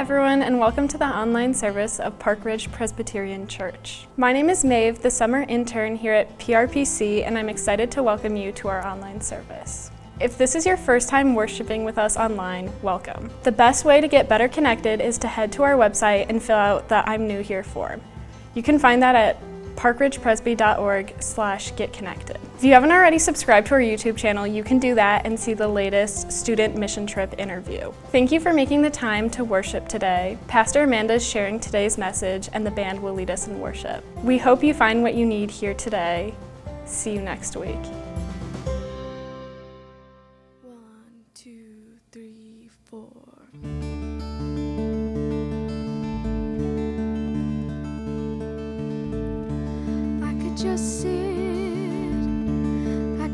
everyone, and welcome to the online service of Park Ridge Presbyterian Church. My name is Maeve, the summer intern here at PRPC, and I'm excited to welcome you to our online service. If this is your first time worshiping with us online, welcome. The best way to get better connected is to head to our website and fill out the I'm New Here form. You can find that at parkridgepresby.org/getconnected. If you haven't already subscribed to our YouTube channel, you can do that and see the latest student mission trip interview. Thank you for making the time to worship today. Pastor Amanda is sharing today's message, and the band will lead us in worship. We hope you find what you need here today. See you next week. 1, 2, 3, 4. I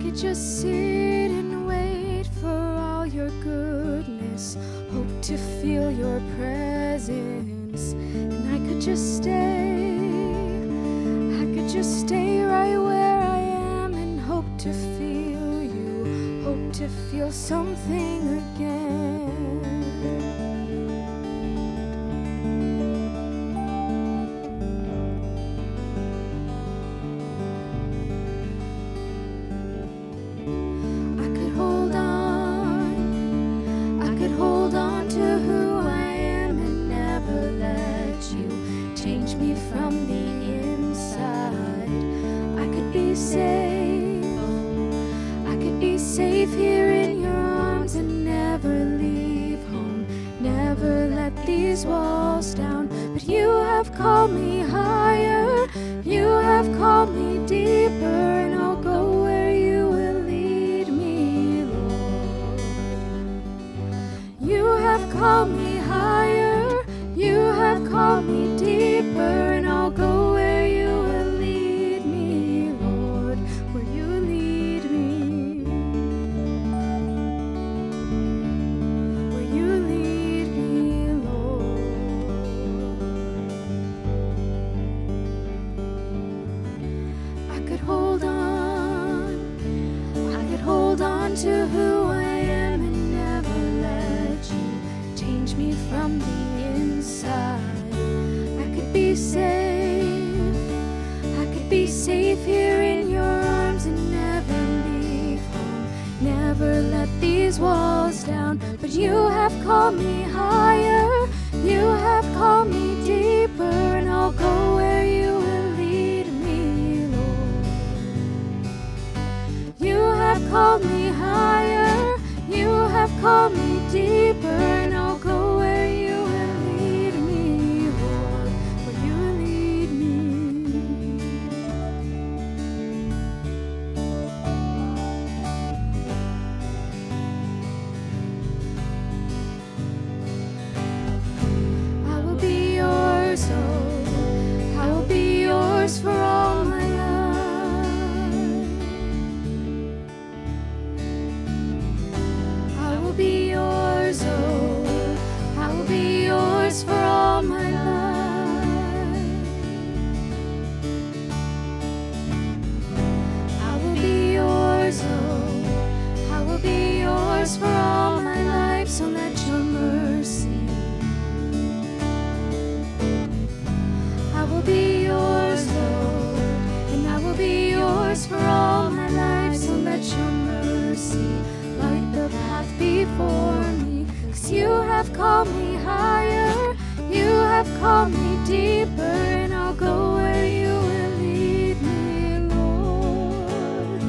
could just sit and wait for all your goodness, hope to feel your presence, and I could just stay right where I am and hope to feel you, hope to feel something again. Safe here in your arms and never leave home, never let these walls down. But you have called me higher, you have called me deeper, and I'll go where you will lead me, Lord. You have called me higher, you have called me deeper, and I'll go where you will lead me, Lord, where you lead me. To who I am and never let you change me from the inside. I could be safe here in your arms and never leave home, never let these walls down. But you have called me higher, you have called me deeper, and I'll go where you will lead me, Lord. You have called me higher, you have called me deeper, and I'll go where you will lead me, Lord, where you lead me. I will be yours, oh, I will be yours for all my life. Be yours, oh, I will be yours for all my life. I will be yours, oh, I will be yours for all my life. So let your mercy, I will be yours, Lord, and I will be yours for all my life. So let your mercy light the path before me, 'cause you have called me higher, you have called me deeper, and I'll go where you will lead me, Lord.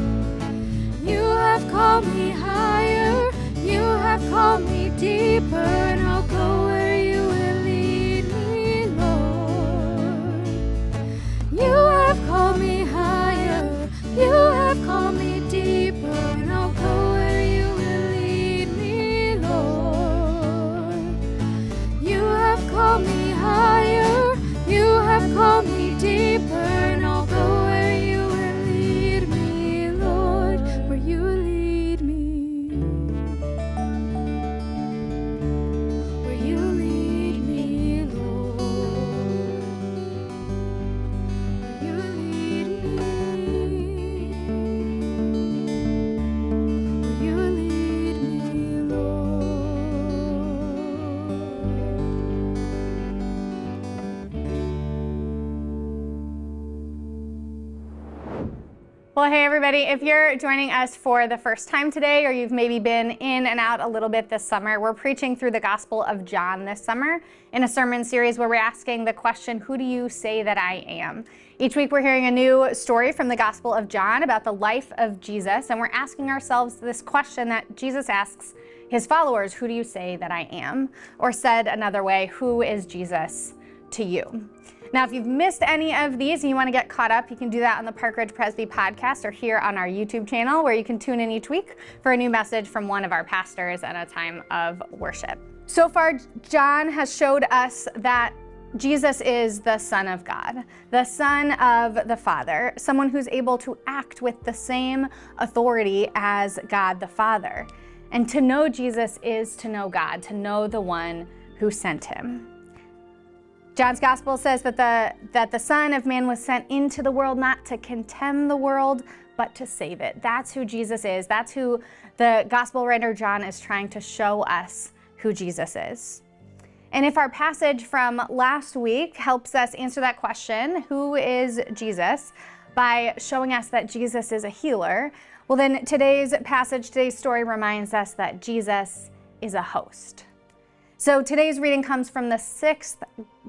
You have called me higher, you have called me deeper, and I'll go where you will lead me, Lord. You have called me higher, you have called me deeper, and I'll go where you will lead me, Lord. You have called me higher, you have called me deeper, and I'll go where you will lead me, Lord, where you lead me. Well, hey everybody, if you're joining us for the first time today, or you've maybe been in and out a little bit this summer, we're preaching through the Gospel of John this summer in a sermon series where we're asking the question, who do you say that I am? Each week we're hearing a new story from the Gospel of John about the life of Jesus, and we're asking ourselves this question that Jesus asks his followers, who do you say that I am? Or said another way, who is Jesus to you? Now, if you've missed any of these and you want to get caught up, you can do that on the Parkridgepresby podcast or here on our YouTube channel, where you can tune in each week for a new message from one of our pastors at a time of worship. So far, John has showed us that Jesus is the Son of God, the Son of the Father, someone who's able to act with the same authority as God the Father. And to know Jesus is to know God, to know the one who sent him. John's gospel says that the Son of Man was sent into the world not to condemn the world, but to save it. That's who Jesus is. That's who the gospel writer John is trying to show us who Jesus is. And if our passage from last week helps us answer that question, who is Jesus, by showing us that Jesus is a healer, well then today's passage, today's story reminds us that Jesus is a host. So today's reading comes from the 6th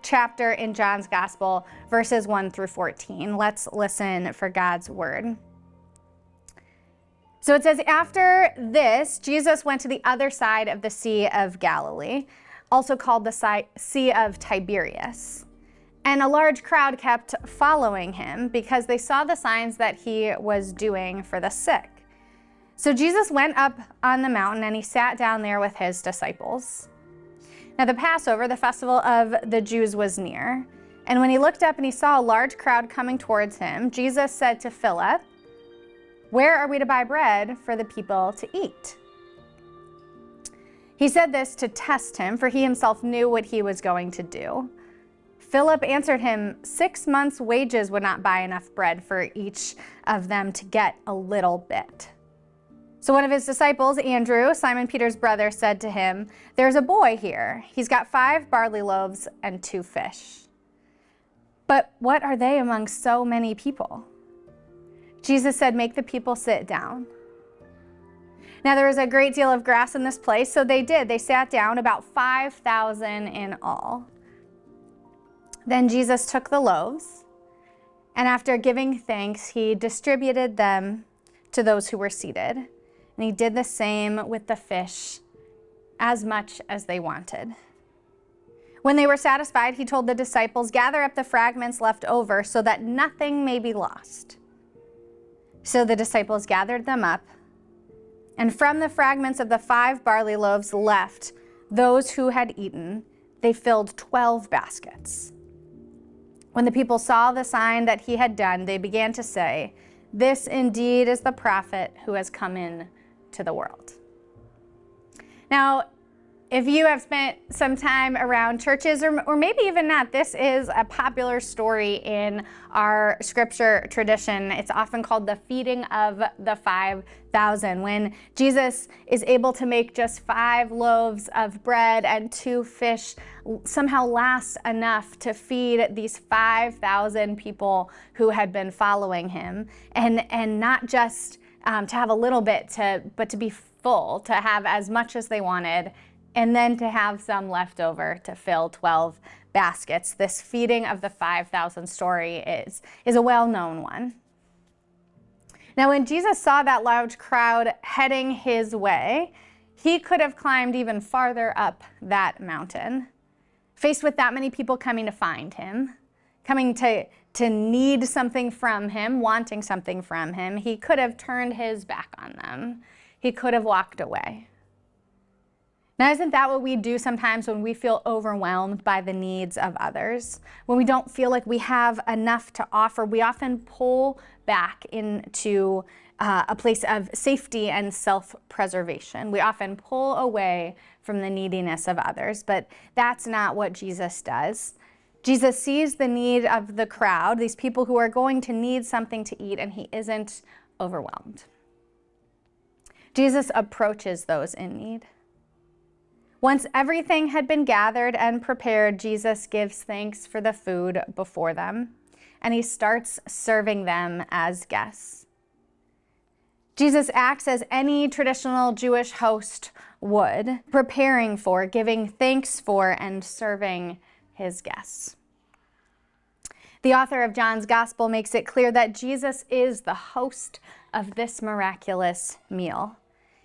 chapter in John's Gospel, verses 1 through 14. Let's listen for God's word. So it says, after this, Jesus went to the other side of the Sea of Galilee, also called the Sea of Tiberias. And a large crowd kept following him because they saw the signs that he was doing for the sick. So Jesus went up on the mountain and he sat down there with his disciples. Now the Passover, the festival of the Jews, was near. And when he looked up and he saw a large crowd coming towards him, Jesus said to Philip, "Where are we to buy bread for the people to eat?" He said this to test him, for he himself knew what he was going to do. Philip answered him, 6 months' wages would not buy enough bread for each of them to get a little bit. So one of his disciples, Andrew, Simon Peter's brother, said to him, "There's a boy here. He's got 5 barley loaves and 2 fish. But what are they among so many people?" Jesus said, "Make the people sit down." Now there was a great deal of grass in this place, so they did. They sat down, about 5,000 in all. Then Jesus took the loaves, and after giving thanks, he distributed them to those who were seated. And he did the same with the fish, as much as they wanted. When they were satisfied, he told the disciples, "Gather up the fragments left over so that nothing may be lost." So the disciples gathered them up, and from the fragments of the 5 barley loaves left, those who had eaten, they filled 12 baskets. When the people saw the sign that he had done, they began to say, "This indeed is the prophet who has come in to the world." Now, if you have spent some time around churches, or maybe even not, this is a popular story in our scripture tradition. It's often called the feeding of the 5,000, when Jesus is able to make just 5 loaves of bread and 2 fish somehow last enough to feed these 5,000 people who had been following him, and not just to have a little bit, but to be full, to have as much as they wanted, and then to have some left over to fill 12 baskets. This feeding of the 5,000 story is a well-known one. Now, when Jesus saw that large crowd heading his way, he could have climbed even farther up that mountain. Faced with that many people coming to find him, coming to need something from him, wanting something from him, he could have turned his back on them. He could have walked away. Now, isn't that what we do sometimes when we feel overwhelmed by the needs of others? When we don't feel like we have enough to offer, we often pull back into a place of safety and self-preservation. We often pull away from the neediness of others, but that's not what Jesus does. Jesus sees the need of the crowd, these people who are going to need something to eat, and he isn't overwhelmed. Jesus approaches those in need. Once everything had been gathered and prepared, Jesus gives thanks for the food before them, and he starts serving them as guests. Jesus acts as any traditional Jewish host would, preparing for, giving thanks for, and serving his guests. The author of John's Gospel makes it clear that Jesus is the host of this miraculous meal,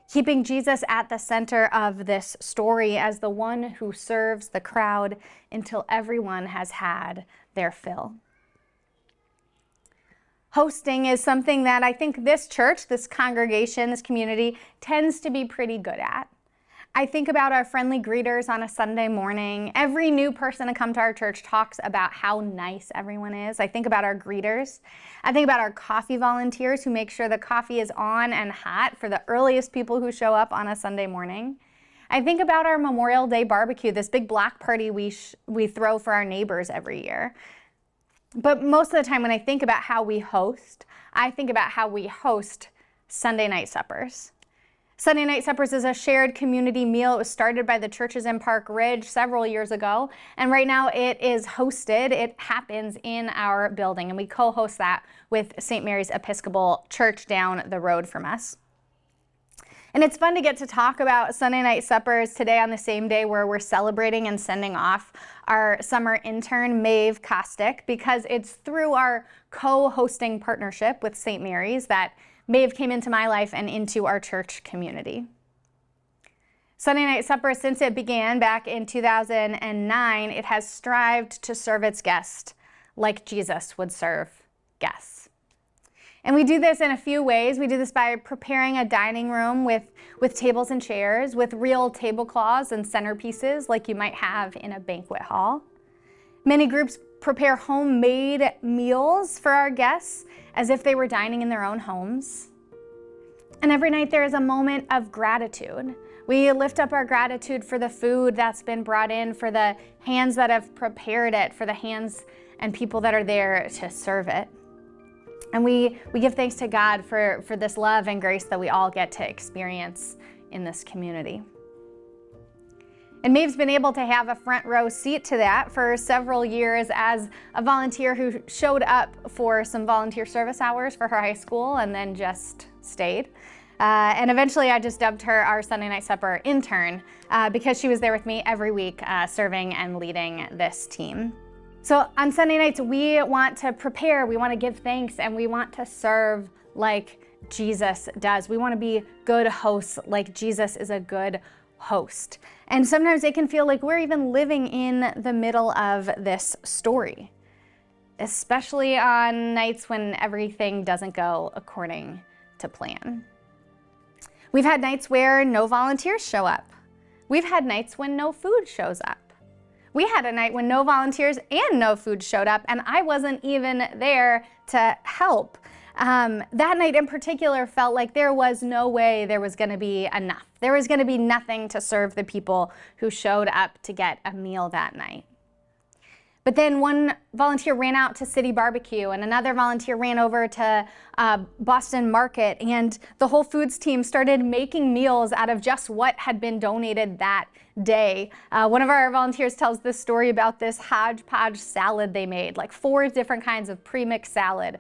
keeping Jesus at the center of this story as the one who serves the crowd until everyone has had their fill. Hosting is something that I think this church, this congregation, this community tends to be pretty good at. I think about our friendly greeters on a Sunday morning. Every new person to come to our church talks about how nice everyone is. I think about our greeters. I think about our coffee volunteers who make sure the coffee is on and hot for the earliest people who show up on a Sunday morning. I think about our Memorial Day barbecue, this big block party we throw for our neighbors every year. But most of the time when I think about how we host, I think about how we host Sunday night suppers. Sunday night suppers is a shared community meal. It was started by the churches in Park Ridge several years ago, and right now it is hosted. It happens in our building, and we co-host that with St. Mary's Episcopal Church down the road from us. And it's fun to get to talk about Sunday night suppers today on the same day where we're celebrating and sending off our summer intern, Maeve Kostick, because it's through our co-hosting partnership with St. Mary's that Maeve came into my life and into our church community. Sunday night supper, since it began back in 2009, it has strived to serve its guests like Jesus would serve guests. And we do this in a few ways. We do this by preparing a dining room with tables and chairs, with real tablecloths and centerpieces like you might have in a banquet hall. Many groups prepare homemade meals for our guests as if they were dining in their own homes. And every night there is a moment of gratitude. We lift up our gratitude for the food that's been brought in, for the hands that have prepared it, for the hands and people that are there to serve it. And we give thanks to God for this love and grace that we all get to experience in this community. And Maeve's been able to have a front row seat to that for several years as a volunteer who showed up for some volunteer service hours for her high school and then just stayed. And eventually I just dubbed her our Sunday night supper intern because she was there with me every week serving and leading this team. So on Sunday nights, we want to prepare, we want to give thanks, and we want to serve like Jesus does. We want to be good hosts like Jesus is a good host. And sometimes it can feel like we're even living in the middle of this story, especially on nights when everything doesn't go according to plan. We've had nights where no volunteers show up. We've had nights when no food shows up. We had a night when no volunteers and no food showed up, and I wasn't even there to help. That night in particular felt like there was no way there was going to be enough. There was going to be nothing to serve the people who showed up to get a meal that night. But then one volunteer ran out to City Barbecue, and another volunteer ran over to Boston Market, and the Whole Foods team started making meals out of just what had been donated that day. One of our volunteers tells this story about this hodgepodge salad they made, like 4 different kinds of pre-mixed salad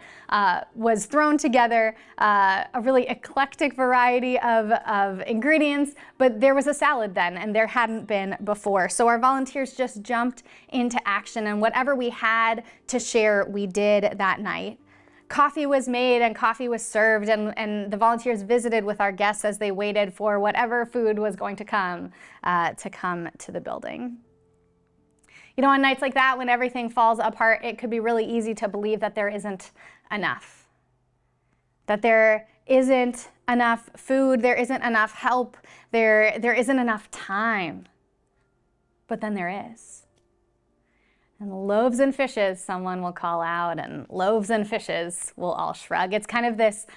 was thrown together, a really eclectic variety of ingredients, but there was a salad then, and there hadn't been before. So our volunteers just jumped into action, and whatever we had to share, we did that night. Coffee was made and coffee was served, and the volunteers visited with our guests as they waited for whatever food was going to come to the building. You know, on nights like that, when everything falls apart, it could be really easy to believe that there isn't enough. That there isn't enough food, there isn't enough help, there isn't enough time. But then there is. And loaves and fishes, someone will call out, and loaves and fishes will all shrug. It's kind of this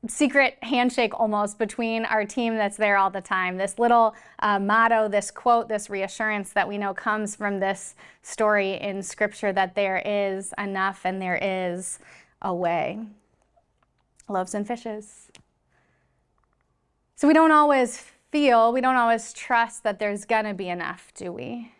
secret handshake almost between our team that's there all the time. This little motto, this quote, this reassurance that we know comes from this story in Scripture that there is enough and there is a way. Loaves and fishes. So we don't always trust that there's gonna be enough, do we?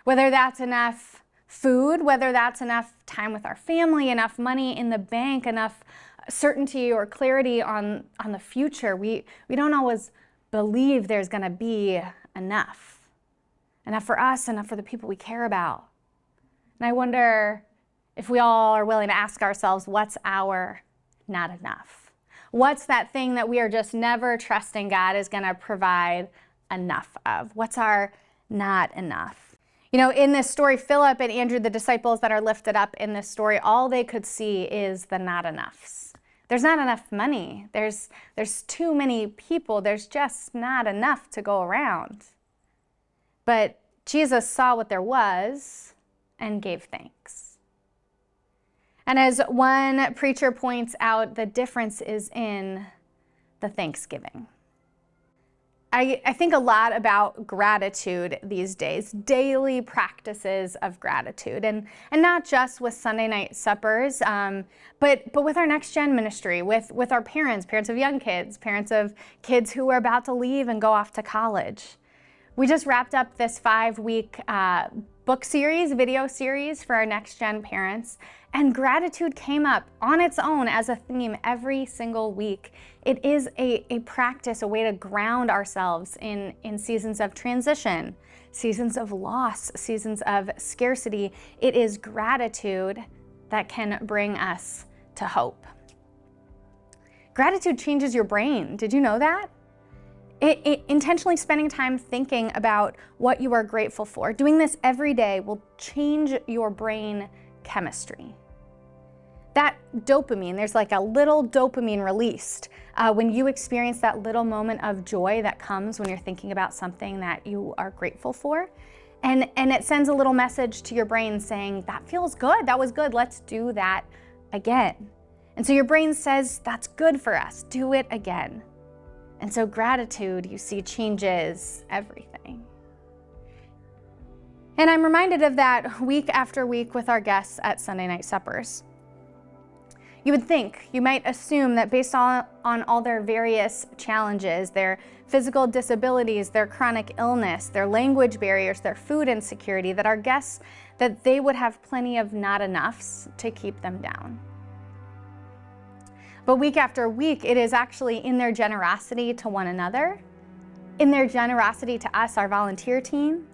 Whether that's enough food, whether that's enough time with our family, enough money in the bank, enough certainty or clarity on the future. We don't always believe there's going to be enough for us, enough for the people we care about. And I wonder if we all are willing to ask ourselves, what's our not enough? What's that thing that we are just never trusting God is going to provide enough of? What's our not enough? You know, in this story, Philip and Andrew, the disciples that are lifted up in this story, all they could see is the not enoughs. There's not enough money. There's too many people. There's just not enough to go around. But Jesus saw what there was and gave thanks. And as one preacher points out, the difference is in the thanksgiving. I think a lot about gratitude these days, daily practices of gratitude, and not just with Sunday night suppers, but with our Next Gen ministry, with our parents of young kids, parents of kids who are about to leave and go off to college. We just wrapped up this 5-week book series, video series for our Next Gen parents, and gratitude came up on its own as a theme every single week. It is a practice, a way to ground ourselves in seasons of transition, seasons of loss, seasons of scarcity. It is gratitude that can bring us to hope. Gratitude changes your brain. Did you know that? Intentionally spending time thinking about what you are grateful for, doing this every day, will change your brain chemistry. That dopamine, there's like a little dopamine released when you experience that little moment of joy that comes when you're thinking about something that you are grateful for. And it sends a little message to your brain saying, that feels good, that was good, let's do that again. And so your brain says, that's good for us, do it again. And so gratitude, you see, changes everything. And I'm reminded of that week after week with our guests at Sunday night suppers. You would think, you might assume that based on all their various challenges, their physical disabilities, their chronic illness, their language barriers, their food insecurity, that our guests, that they would have plenty of not enoughs to keep them down. But week after week, it is actually in their generosity to one another, in their generosity to us, our volunteer team,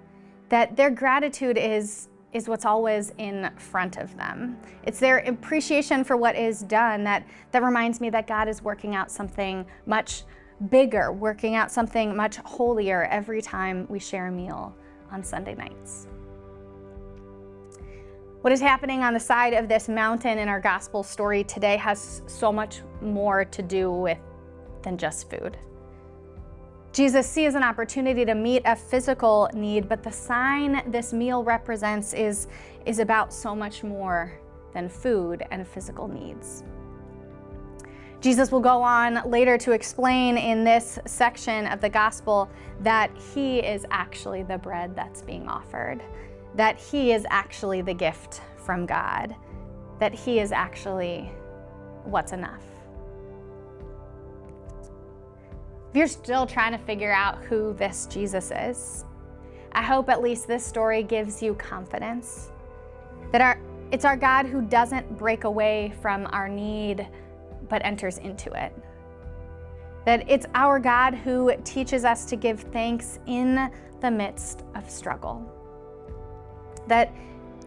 that their gratitude is what's always in front of them. It's their appreciation for what is done that reminds me that God is working out something much bigger, working out something much holier every time we share a meal on Sunday nights. What is happening on the side of this mountain in our gospel story today has so much more to do with than just food. Jesus sees an opportunity to meet a physical need, but the sign this meal represents is about so much more than food and physical needs. Jesus will go on later to explain in this section of the gospel that he is actually the bread that's being offered, that he is actually the gift from God, that he is actually what's enough. If you're still trying to figure out who this Jesus is, I hope at least this story gives you confidence that it's our God who doesn't break away from our need, but enters into it. That it's our God who teaches us to give thanks in the midst of struggle. That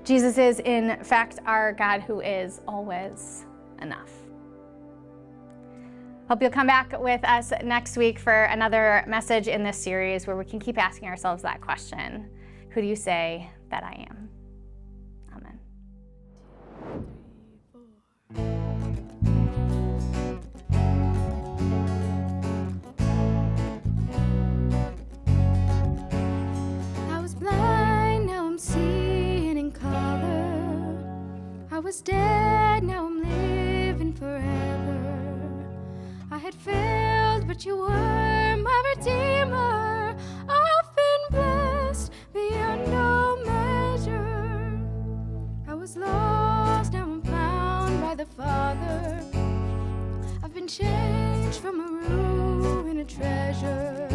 Jesus is, in fact, our God who is always enough. Hope you'll come back with us next week for another message in this series where we can keep asking ourselves that question. Who do you say that I am? Amen. I was blind, now I'm seeing in color. I was dead, now I'm living forever. I had failed, but you were my Redeemer. I've been blessed beyond all measure. I was lost, now I'm found by the Father. I've been changed from a ruin, a treasure.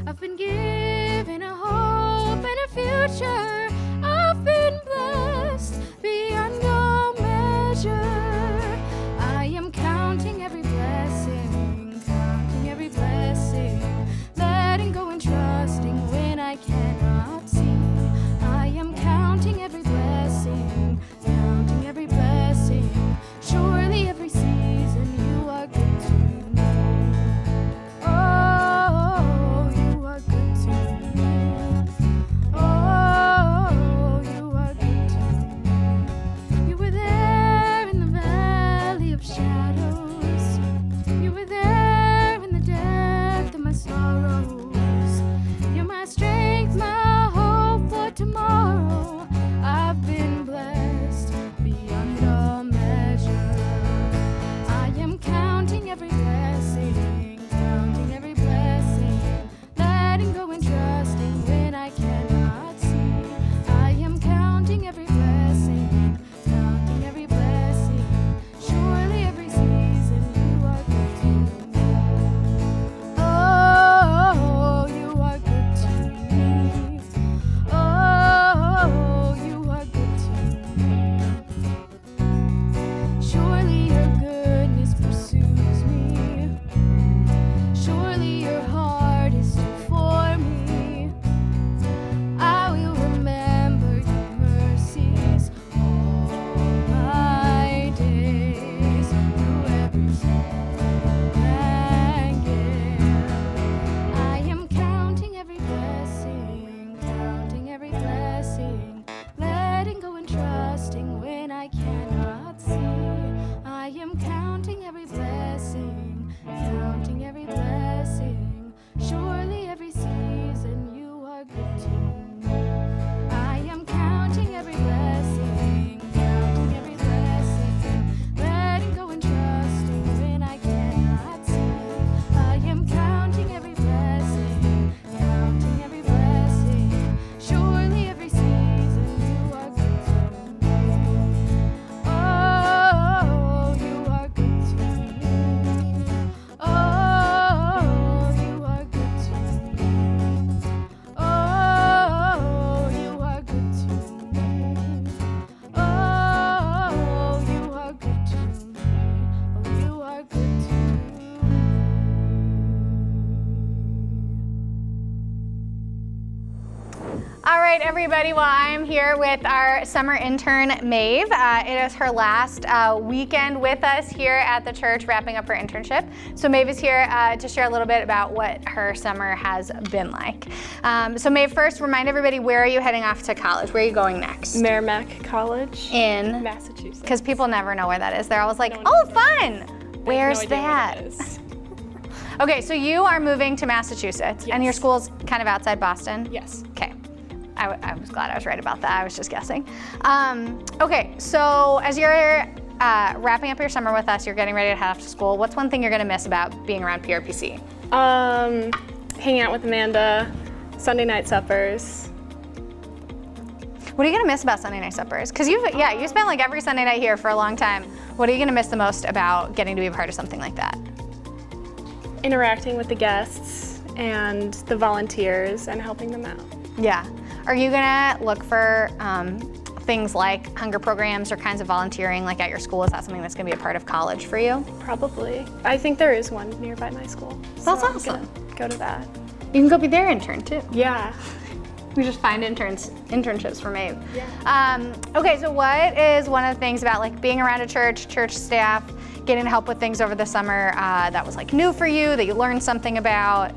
I've been given a hope and a future. I've been blessed. right, everybody. Well, I'm here with our summer intern, Maeve. It is her last weekend with us here at the church, wrapping up her internship. So Maeve is here to share a little bit about what her summer has been like. So Maeve, first, remind everybody, where are you heading off to college? Where are you going next? Merrimack College In Massachusetts. Because people never know where that is. They're always like, oh, fun. Where's no idea that? where it is. Okay, so you are moving to Massachusetts, and your school's kind of outside Boston? Yes. Okay. I was glad I was right about that. I was just guessing. Okay, so as you're wrapping up your summer with us, you're getting ready to head off to school. What's one thing you're gonna miss about being around PRPC? Hanging out with Amanda, Sunday night suppers. What are you gonna miss about Sunday night suppers? Because you spent like every Sunday night here for a long time. What are you gonna miss the most about getting to be a part of something like that? Interacting with the guests and the volunteers and helping them out. Yeah. Are you gonna look for things like hunger programs or kinds of volunteering like at your school? Is that something that's gonna be a part of college for you? Probably. I think there is one nearby my school. That's so awesome. I'm gonna go to that. You can go be their intern too. Yeah. We just find internships for Maeve. Yeah. Okay, so what is one of the things about like being around a church staff, getting to help with things over the summer that was like new for you, that you learned something about?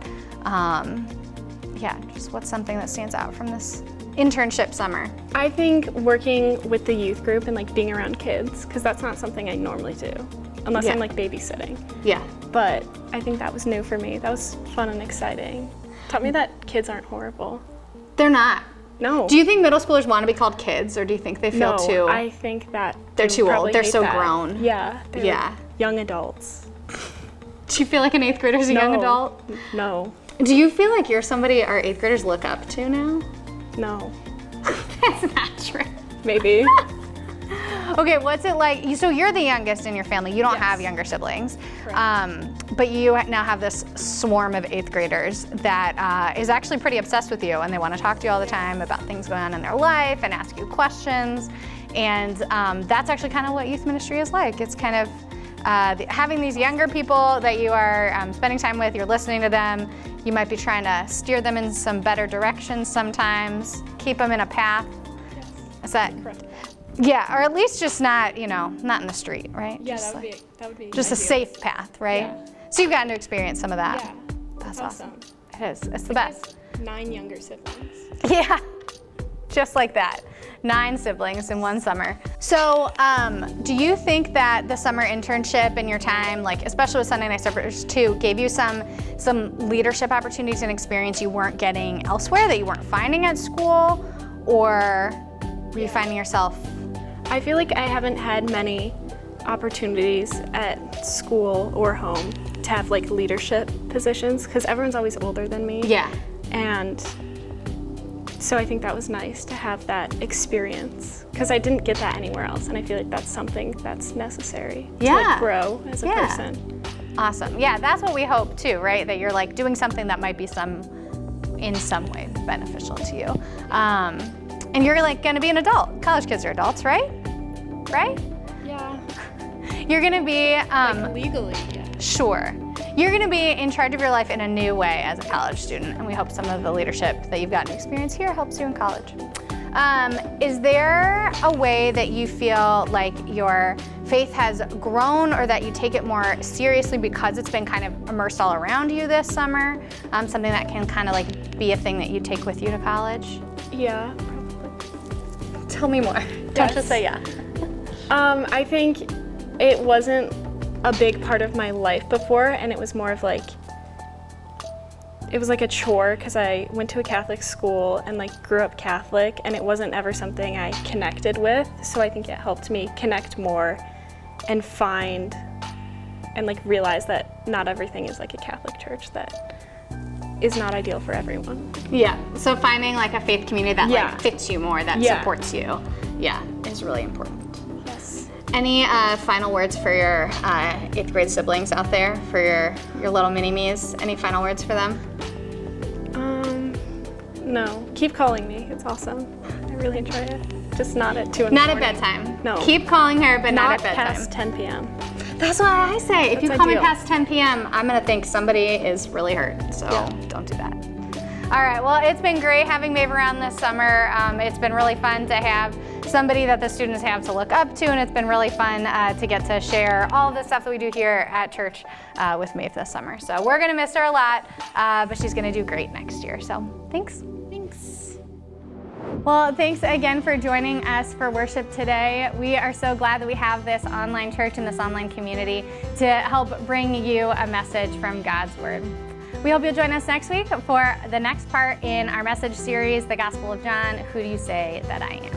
Yeah, just what's something that stands out from this internship summer? I think working with the youth group and like being around kids, because that's not something I normally do, unless I'm like babysitting. Yeah. But I think that was new for me. That was fun and exciting. Taught me that kids aren't horrible. They're not. No. Do you think middle schoolers want to be called kids, or do you think they feel No, I think that they're too old? probably They're hate so that. grown. Yeah. They're Yeah. like young adults. Do you feel like an 8th grader is a young No. adult? No. Do you feel like you're somebody our 8th graders look up to now? No. That's not true. Maybe. Okay, what's it like? So you're the youngest in your family. You don't Yes. have younger siblings. Correct. But you now have this swarm of 8th graders that is actually pretty obsessed with you, and they want to talk to you all the time about things going on in their life and ask you questions. And that's actually kind of what youth ministry is like. It's kind of having these younger people that you are spending time with, you're listening to them. You might be trying to steer them in some better directions sometimes, keep them in a path. Yes. Is that? Correct. Yeah, or at least just not, not in the street, right? Yeah, just that would be just a ideal. safe path, right? Yeah. So you've gotten to experience some of that. Yeah. That's awesome. awesome. It is. It's the best. 9 younger siblings. Yeah, just like that. 9 siblings in one summer. So do you think that the summer internship and your time, like especially with Sunday Night Suppers too, gave you some leadership opportunities and experience you weren't getting elsewhere, that you weren't finding at school? Or were you finding yourself? I feel like I haven't had many opportunities at school or home to have like leadership positions, because everyone's always older than me. Yeah. And so I think that was nice to have that experience, because I didn't get that anywhere else, and I feel like that's something that's necessary to like grow as a person. Awesome. Yeah, that's what we hope too, right? That you're like doing something that might be in some way beneficial to you. And you're like gonna be an adult. College kids are adults, right? Right? Yeah. You're gonna be Like legally, yeah. Sure. You're gonna be in charge of your life in a new way as a college student, and we hope some of the leadership that you've gotten to experience here helps you in college. Is there a way that you feel like your faith has grown, or that you take it more seriously because it's been kind of immersed all around you this summer? Something that can kind of like be a thing that you take with you to college? Yeah, probably. Tell me more. Don't just say yeah. I think it wasn't a big part of my life before, and it was more of like, it was like a chore, because I went to a Catholic school and like grew up Catholic, and it wasn't ever something I connected with. So I think it helped me connect more and find and like realize that not everything is like a Catholic church that is not ideal for everyone. Yeah, so finding like a faith community that like fits you more, that Yeah. supports you, is really important. Yes. Any final words for your 8th grade siblings out there, for your little mini-me's? Any final words for them? No, keep calling me. It's awesome. I really enjoy it. Just not at 2 in the Not at morning. bedtime. No. Keep calling her, but not at bedtime. past 10 p.m. That's what I say. If you That's call me ideal. past 10 p.m., I'm gonna think somebody is really hurt. So don't do that. All right, well, it's been great having Maeve around this summer. It's been really fun to have somebody that the students have to look up to, and it's been really fun to get to share all of the stuff that we do here at church with Maeve this summer. So we're gonna miss her a lot, but she's gonna do great next year. So thanks. Thanks. Well, thanks again for joining us for worship today. We are so glad that we have this online church and this online community to help bring you a message from God's Word. We hope you'll join us next week for the next part in our message series, The Gospel of John, Who Do You Say That I Am?